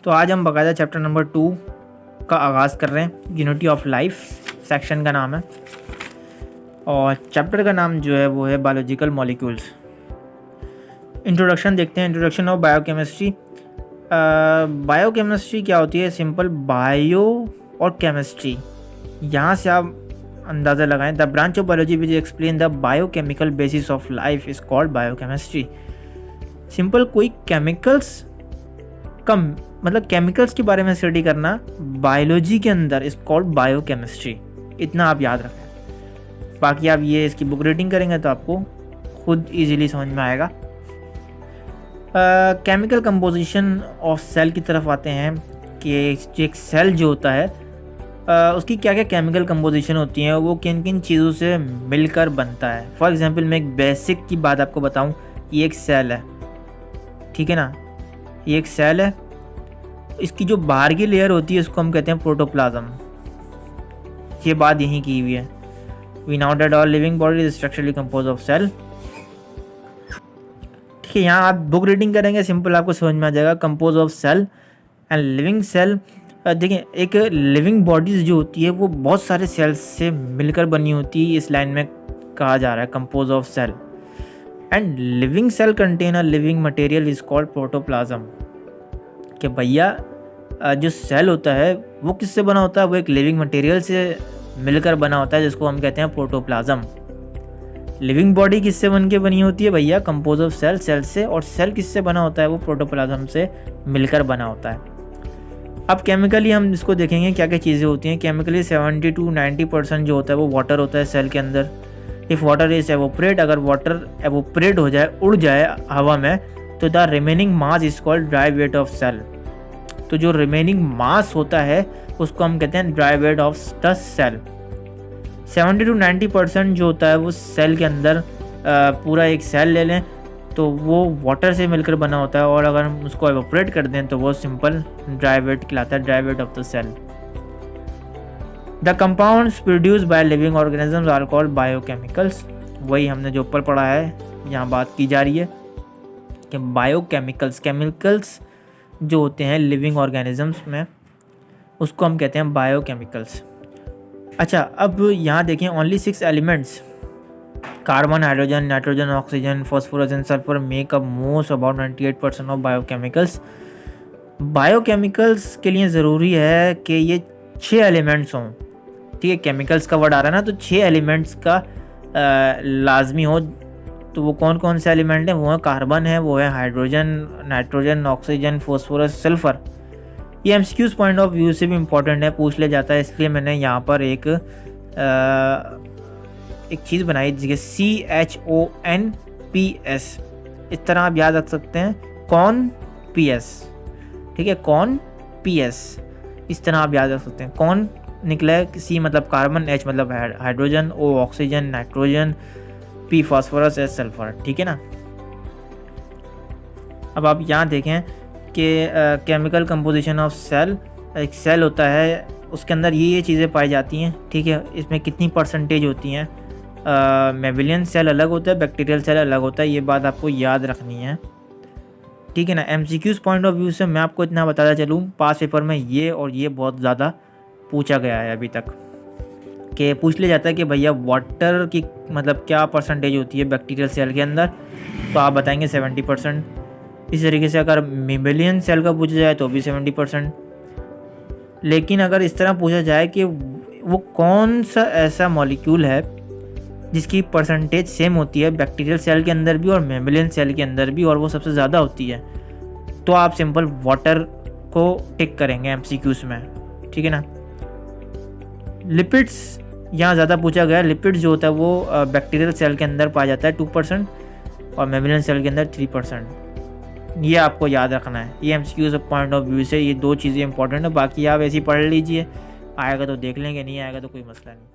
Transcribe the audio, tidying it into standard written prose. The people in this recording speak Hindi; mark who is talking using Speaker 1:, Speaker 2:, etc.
Speaker 1: तो आज हम बाकायदा चैप्टर नंबर 2 का आगाज़ कर रहे हैं। यूनिटी ऑफ लाइफ सेक्शन का नाम है और चैप्टर का नाम जो है वो है बायोलॉजिकल मॉलिक्यूल्स। इंट्रोडक्शन देखते हैं। Introduction of biochemistry. बायोकेमिस्ट्री क्या होती है? सिंपल बायो और केमिस्ट्री, यहाँ से आप अंदाज़ा लगाएं। The branch of biology which explain the biochemical basis of life is called biochemistry. Simple कोई केमिकल्स कम मतलब केमिकल्स के बारे में स्टडी करना बायोलॉजी के अंदर इज़ कॉल्ड बायोकेमिस्ट्री। इतना आप याद रखें। बाकी आप ये इसकी बुक रीडिंग करेंगे तो आपको खुद इजीली समझ में आएगा। केमिकल कंपोजिशन ऑफ सेल की तरफ आते हैं कि एक सेल जो होता है उसकी क्या क्या केमिकल कंपोजिशन होती हैं, वो किन किन चीज़ों से मिलकर बनता है। फॉर एग्जांपल मैं एक बेसिक की बात आपको बताऊं। ये एक सेल है, ठीक है ना, ये एक सेल है। इसकी जो बाहर की लेयर होती है उसको हम कहते हैं प्रोटोप्लाज्म। ये बात यहीं की हुई है। We now that all living body is structurally compose of cell. ठीक है, यहाँ आप बुक रीडिंग करेंगे सिंपल आपको समझ में आ जाएगा। Compose of cell and living cell. देखिए, एक लिविंग बॉडीज जो होती है वो बहुत सारे सेल्स से मिलकर बनी होती है। इस लाइन में कहा जा रहा है compose of cell and living cell contain a living material is called protoplasm. कि भैया जो सेल होता है वो किससे बना होता है? वो एक लिविंग मटेरियल से मिलकर बना होता है जिसको हम कहते हैं प्रोटोप्लाज्म। लिविंग बॉडी किससे बन के बनी होती है भैया? कंपोज ऑफ सेल, सेल से। और सेल किससे बना होता है? वो प्रोटोप्लाज्म से मिलकर बना होता है। अब केमिकली हम इसको देखेंगे क्या क्या चीज़ें होती हैं। केमिकली 70 to 90% जो होता है वो वाटर होता है सेल के अंदर। इफ़ वाटर इज एवोपरेट, अगर वाटर एवोपरेट हो जाए, उड़ जाए हवा में, तो the remaining mass is called dry weight of cell. तो जो रिमेनिंग मास होता है उसको हम कहते हैं dry weight of the cell. 70 to 90% जो होता है वो सेल के अंदर पूरा एक सेल ले लें तो वो वाटर से मिलकर बना होता है, और अगर हम उसको एवोपरेट कर दें तो वो सिंपल ड्राई वेट कहलाता है, dry weight of the cell. The compounds produce by living organisms are called biochemicals. वही हमने जो ऊपर पढ़ा है यहाँ बात की जा रही है कि बायोकेमिकल्स, केमिकल्स जो होते हैं लिविंग ऑर्गेनिजम्स में उसको हम कहते हैं बायोकेमिकल्स। अच्छा, अब यहाँ देखें only 6 elements carbon, hydrogen, nitrogen, oxygen, phosphorus and sulphur make up most about 98% of biochemicals. Biochemicals के लिए ज़रूरी है कि ये 6 एलिमेंट्स हों। ठीक है, केमिकल्स का वर्ड आ रहा है ना, तो 6 एलिमेंट्स का लाजमी हो। तो वो कौन कौन से एलिमेंट हैं? वो है कार्बन है, वो है hydrogen, nitrogen, oxygen, phosphorus, sulphur. ये एमसीक्यूज़ पॉइंट ऑफ व्यू से भी इम्पॉर्टेंट है, पूछ लिया जाता है, इसलिए मैंने यहाँ पर एक चीज़ बनाई जिसके CHONPS। इस तरह आप याद रख सकते हैं, कौन PS। ठीक है, कौन PS, इस तरह आप याद रख सकते हैं। कौन निकला है? C मतलब कार्बन, H मतलब hydrogen, O oxygen, nitrogen, P phosphorus, S sulphur. ठीक है ना। अब आप यहाँ देखें कि केमिकल कंपोजिशन ऑफ सेल। एक सेल होता है उसके अंदर ये चीज़ें पाई जाती हैं। ठीक है, इसमें कितनी परसेंटेज होती हैं? मेमिलियन सेल अलग होता है, बैक्टीरियल सेल अलग होता है, ये बात आपको याद रखनी है। ठीक है ना। एमसीक्यूज़ पॉइंट ऑफ व्यू से मैं आपको इतना बताता चलूँ, पास पेपर में ये और ये बहुत ज़्यादा पूछा गया है अभी तक। कि पूछ लिया जाता है कि भैया वाटर की मतलब क्या परसेंटेज होती है बैक्टीरियल सेल के अंदर, तो आप बताएंगे 70%। इस तरीके से अगर मेमिलियन सेल का पूछा जाए तो भी 70%। लेकिन अगर इस तरह पूछा जाए कि वो कौन सा ऐसा मॉलिक्यूल है जिसकी परसेंटेज सेम होती है बैक्टीरियल सेल के अंदर भी और मेमिलियन सेल के अंदर भी, और वो सबसे ज़्यादा होती है, तो आप सिंपल वाटर को टिक करेंगे एमसीक्यूज़ में। ठीक है ना। लिपिड्स यहाँ ज़्यादा पूछा गया। लिपिड्स जो होता है वो बैक्टीरियल सेल के अंदर पाया जाता है 2% और मेमिलियन सेल के अंदर 3%। ये आपको याद रखना है। ये एमसीक्यूज़ पॉइंट ऑफ व्यू से ये 2 चीज़ें इंपॉर्टेंट है। बाकी आप ऐसे ही पढ़ लीजिए, आएगा तो देख लेंगे, नहीं आएगा तो कोई मसला नहीं।